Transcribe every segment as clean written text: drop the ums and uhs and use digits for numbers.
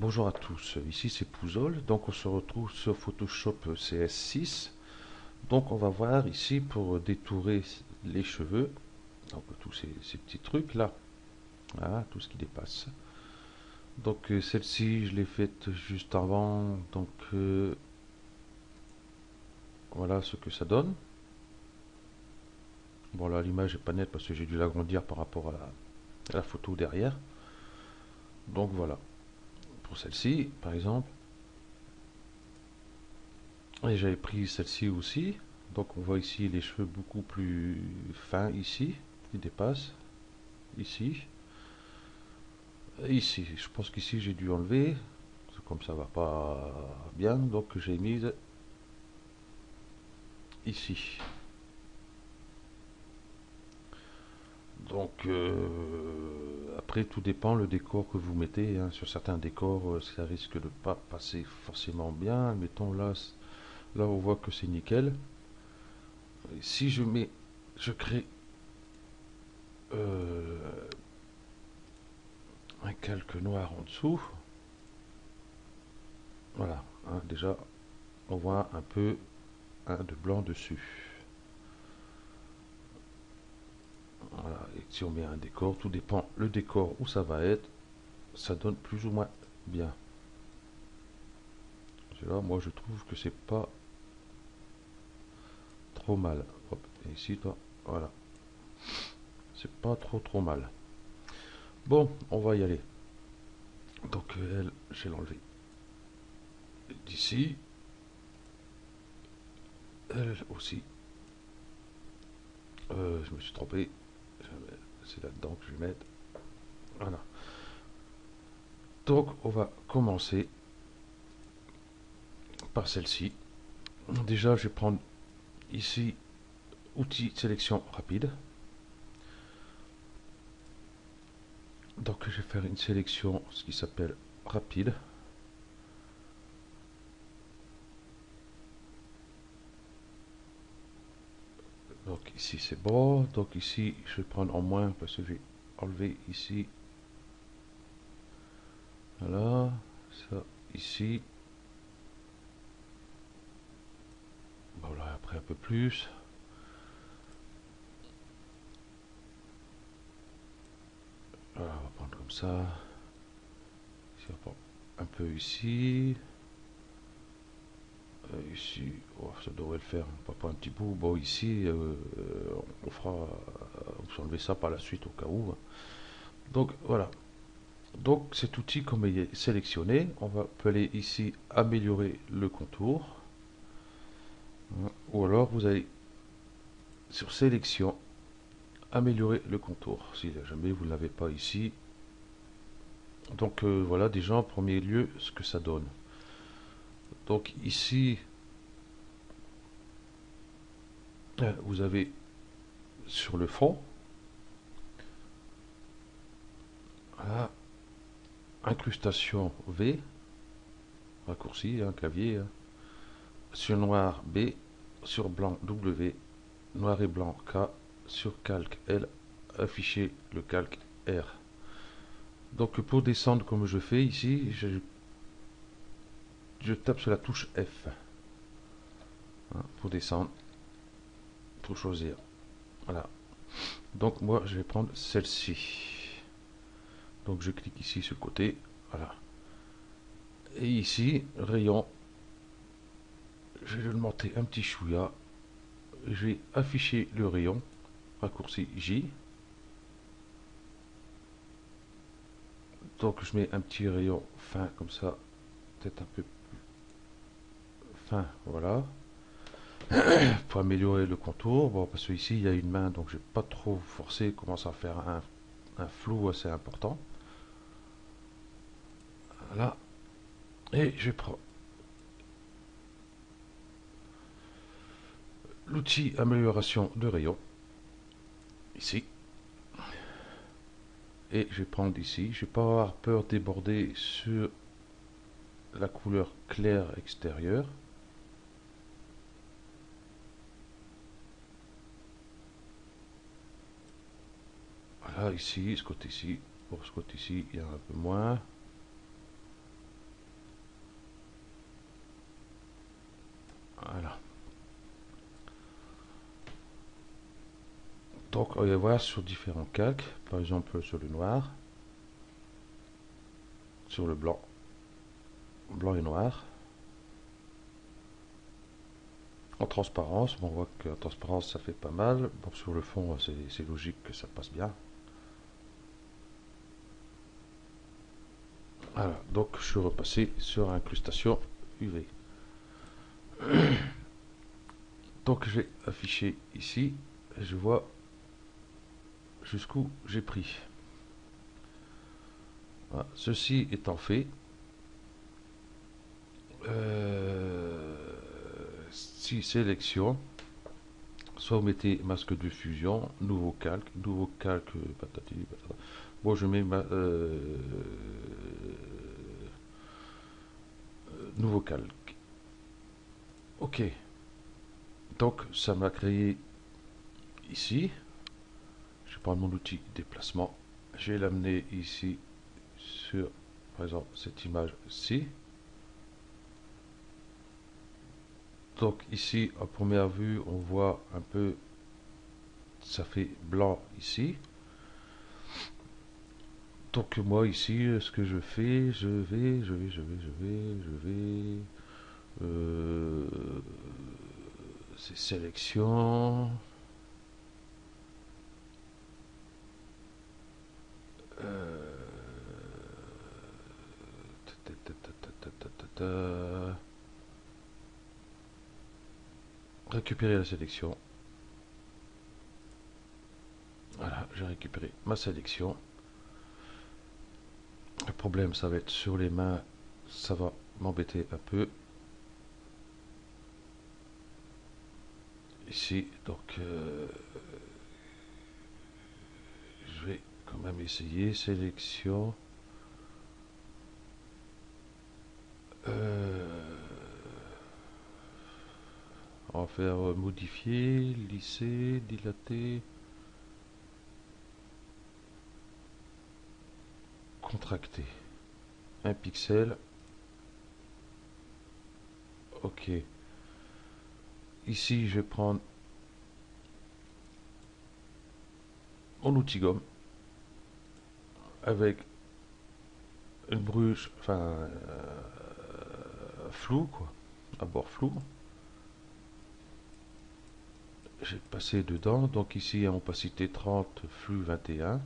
Bonjour à tous, ici c'est Pouzol, donc on se retrouve sur Photoshop CS6. Donc on va voir ici pour détourer les cheveux, donc tous ces petits trucs là, voilà, tout ce qui dépasse. Donc celle-ci je l'ai faite juste avant, donc voilà ce que ça donne. Bon là l'image est pas nette parce que j'ai dû l'agrandir par rapport à la photo derrière. Donc voilà, pour celle-ci par exemple. Et j'avais pris celle-ci aussi. Donc on voit ici les cheveux beaucoup plus fins ici, qui dépassent. Ici. Ici. Je pense qu'ici j'ai dû enlever. Comme ça va pas bien. Donc j'ai mis ici. Donc après tout dépend le décor que vous mettez, hein. Sur certains décors ça risque de pas passer forcément bien. Mettons là, là on voit que c'est nickel. Et si je mets, je crée un calque noir en dessous. Voilà, hein, déjà on voit un peu de blanc dessus. Voilà, et si on met un décor, tout dépend le décor où ça va être, ça donne plus ou moins bien. Là, moi je trouve que c'est pas trop mal. Hop, et ici, toi, voilà, c'est pas trop mal. Bon, on va y aller. Donc elle, je vais l'enlever d'ici. Elle aussi. Je me suis trompé. C'est là-dedans que je vais mettre. Voilà. Donc on va commencer par celle-ci. Déjà, je vais prendre ici outil sélection rapide. Donc je vais faire une sélection, ce qui s'appelle rapide. Donc ici c'est bon. Donc ici je vais prendre en moins parce que je vais enlever ici. Voilà, ça ici. Voilà, après un peu plus. Voilà, on va prendre comme ça. Ici, on prend un peu ici. Ici, oh, ça devrait le faire. On va prendre un petit bout. Bon, ici, on fera. On va enlever ça par la suite au cas où. Donc voilà. Donc cet outil, comme il est sélectionné, peut aller ici améliorer le contour. Ou alors vous allez sur sélection, améliorer le contour. Si jamais vous ne l'avez pas ici. Donc voilà déjà en premier lieu ce que ça donne. Donc ici, vous avez sur le fond, voilà, incrustation V, raccourci, hein, clavier, hein. Sur noir B, sur blanc W, noir et blanc K, sur calque L, afficher le calque R. Donc pour descendre comme je fais ici, je tape sur la touche F, hein, pour descendre, pour choisir. Voilà. Donc moi je vais prendre celle-ci. Donc je clique ici sur le côté. Voilà. Et ici, rayon, je vais le monter un petit chouïa. Je vais afficher le rayon, raccourci J. Donc je mets un petit rayon fin comme ça, peut-être un peu fin, voilà. Pour améliorer le contour, bon, parce que ici il y a une main, donc je vais pas trop forcer, commence à faire un flou assez important. Voilà. Et je prends l'outil amélioration de rayon, ici. Et je vais prendre ici, je vais pas avoir peur de déborder sur la couleur claire extérieure. Voilà, ici, ce côté-ci. Pour ce côté-ci, il y a un peu moins. Voilà. Donc on va voir sur différents calques, par exemple sur le noir, sur le blanc, blanc et noir. En transparence, bon, on voit qu'en transparence ça fait pas mal. Bon, sur le fond c'est logique que ça passe bien. Voilà, donc je suis repassé sur incrustation UV. Donc j'ai affiché ici, et je vois jusqu'où j'ai pris. Voilà, ceci étant fait, si sélection, soit vous mettez masque de fusion, nouveau calque, patati patata. Bon, je mets nouveau calque. Ok, donc ça m'a créé ici. Je vais prendre mon outil déplacement. Je vais l'amener ici sur, par exemple, cette image-ci. Donc ici, à première vue, on voit un peu, ça fait blanc ici. Donc moi ici, ce que je fais, je vais, c'est sélection. Récupérer la sélection. Voilà, j'ai récupéré ma sélection. Le problème, ça va être sur les mains, ça va m'embêter un peu. Ici, donc je vais quand même essayer. Sélection. On va faire modifier, lisser, dilater, contracter. Un pixel. Ok. Ici, je vais prendre mon outil gomme avec une bruge, enfin, flou, quoi, à bord flou. J'ai passé dedans, donc ici, en opacité 30, flux 21.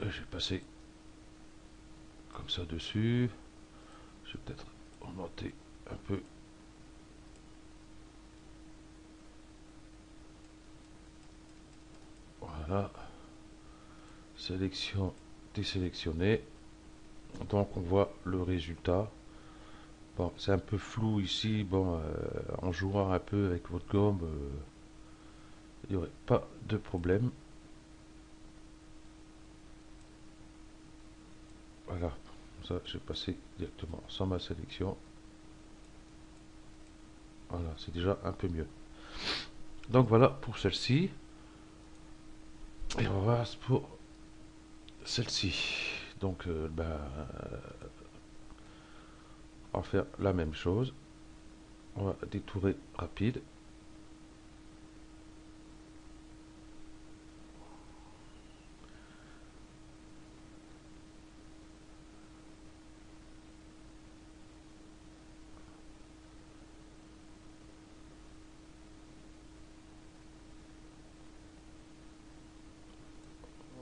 J'ai passé comme ça dessus. Je vais peut-être augmenter un peu. Voilà. Sélection désélectionnée. Donc on voit le résultat. Bon, c'est un peu flou ici. Bon, en jouant un peu avec votre gomme, il n'y aurait pas de problème. Voilà. Ça, j'ai passé directement sans ma sélection. Voilà, c'est déjà un peu mieux. Donc voilà pour celle-ci. Et on va voir pour celle-ci. Donc, on va faire la même chose. On va détourer rapide.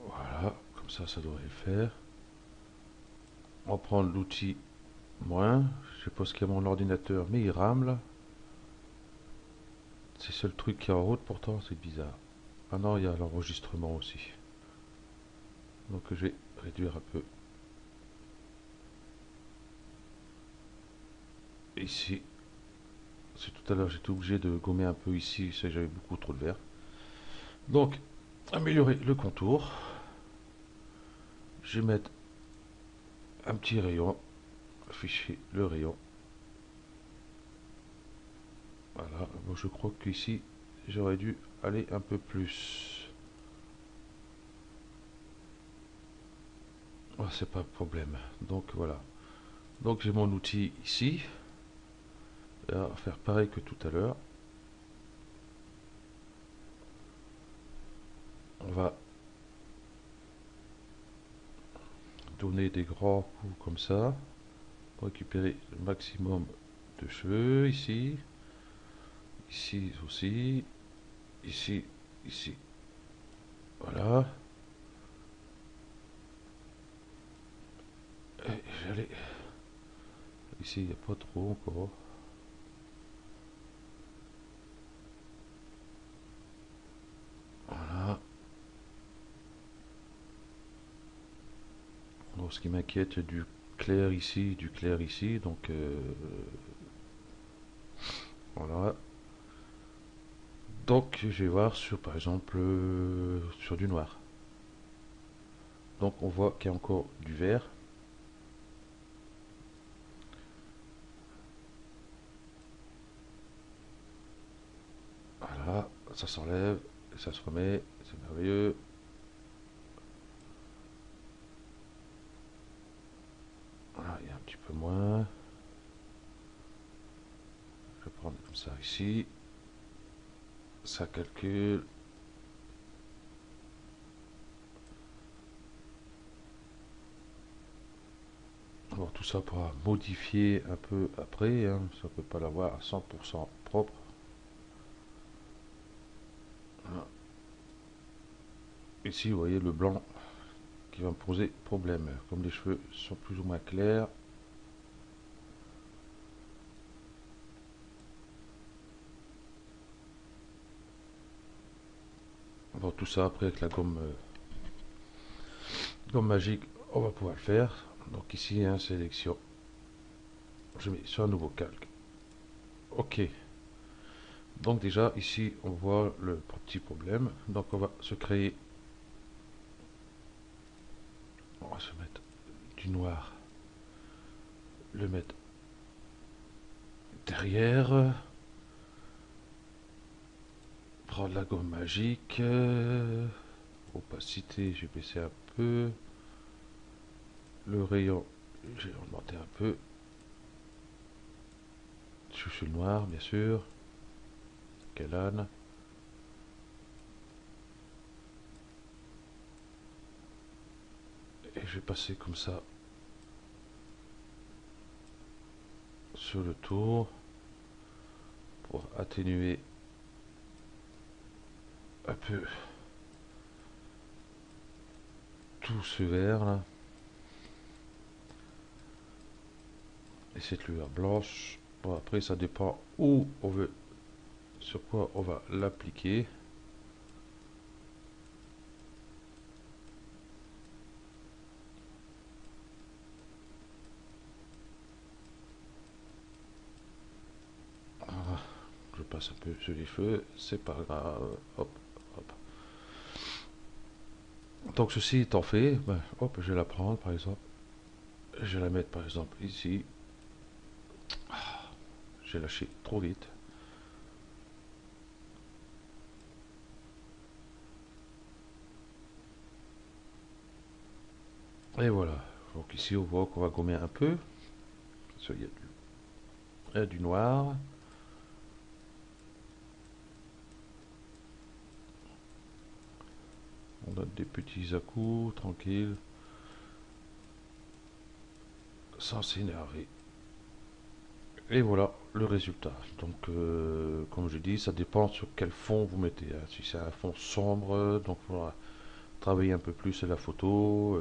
Voilà, comme ça devrait le faire. On va prendre l'outil moins. Je sais pas ce qu'il y a mon ordinateur, mais il rame là. C'est le seul truc qui est en route, pourtant c'est bizarre. Ah non, il y a l'enregistrement aussi. Donc je vais réduire un peu. Ici, c'est tout à l'heure j'étais obligé de gommer un peu ici, j'avais beaucoup trop de vert. Donc, améliorer le contour. Je vais mettre un petit rayon, afficher le rayon. Voilà, bon, je crois qu'ici j'aurais dû aller un peu plus. Oh, c'est pas de problème. Donc voilà, Donc j'ai mon outil ici. Et on va faire pareil que tout à l'heure. On va donner des grands coups comme ça pour récupérer le maximum de cheveux ici, ici aussi, ici, ici. Voilà. Et j'allais ici, il n'y a pas trop encore. Voilà. Donc, ce qui m'inquiète, du clair ici, du clair ici. Donc voilà. Donc je vais voir sur par exemple sur du noir. Donc on voit qu'il y a encore du vert. Voilà, ça s'enlève, ça se remet, c'est merveilleux. Voilà, il y a un petit peu moins. Je vais prendre comme ça ici. Ça calcule. Alors tout ça pourra modifier un peu après, hein. Ça ne peut pas l'avoir à 100% propre. Voilà. Ici, vous voyez le blanc qui va me poser problème. Comme les cheveux sont plus ou moins clairs, bon, tout ça après avec la gomme magique, on va pouvoir le faire. Donc ici, hein, sélection. Je mets sur un nouveau calque. Ok. Donc déjà ici, on voit le petit problème. Donc on va se créer. On va se mettre du noir. Le mettre derrière. Prendre la gomme magique. Opacité, j'ai baissé un peu. Le rayon, j'ai augmenté un peu. Je suis le noir, bien sûr. Quel âne. Et je vais passer comme ça sur le tour pour atténuer un peu tout ce vert là. Et cette lueur blanche. Bon, après ça dépend où on veut, sur quoi on va l'appliquer. Voilà. Je passe un peu sur les cheveux, c'est pas grave. Hop, hop. Donc ceci étant fait, ben, hop, je vais la prendre par exemple. Je vais la mettre par exemple ici. J'ai lâché trop vite. Et voilà. Donc ici on voit qu'on va gommer un peu. Il y a du noir. On donne des petits à-coups, tranquille, sans s'énerver. Et voilà le résultat. Donc, comme je dis, ça dépend sur quel fond vous mettez, hein. Si c'est un fond sombre, donc il faudra travailler un peu plus la photo.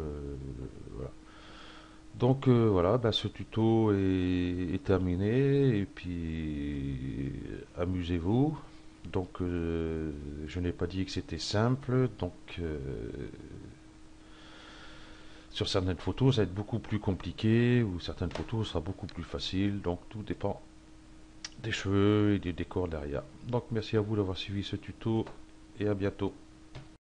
Voilà. Donc voilà, ben, ce tuto est terminé. Et puis, amusez-vous. Donc, je n'ai pas dit que c'était simple. Donc, sur certaines photos, ça va être beaucoup plus compliqué, ou certaines photos, ça sera beaucoup plus facile. Donc, tout dépend des cheveux et du décor derrière. Donc merci à vous d'avoir suivi ce tuto et à bientôt.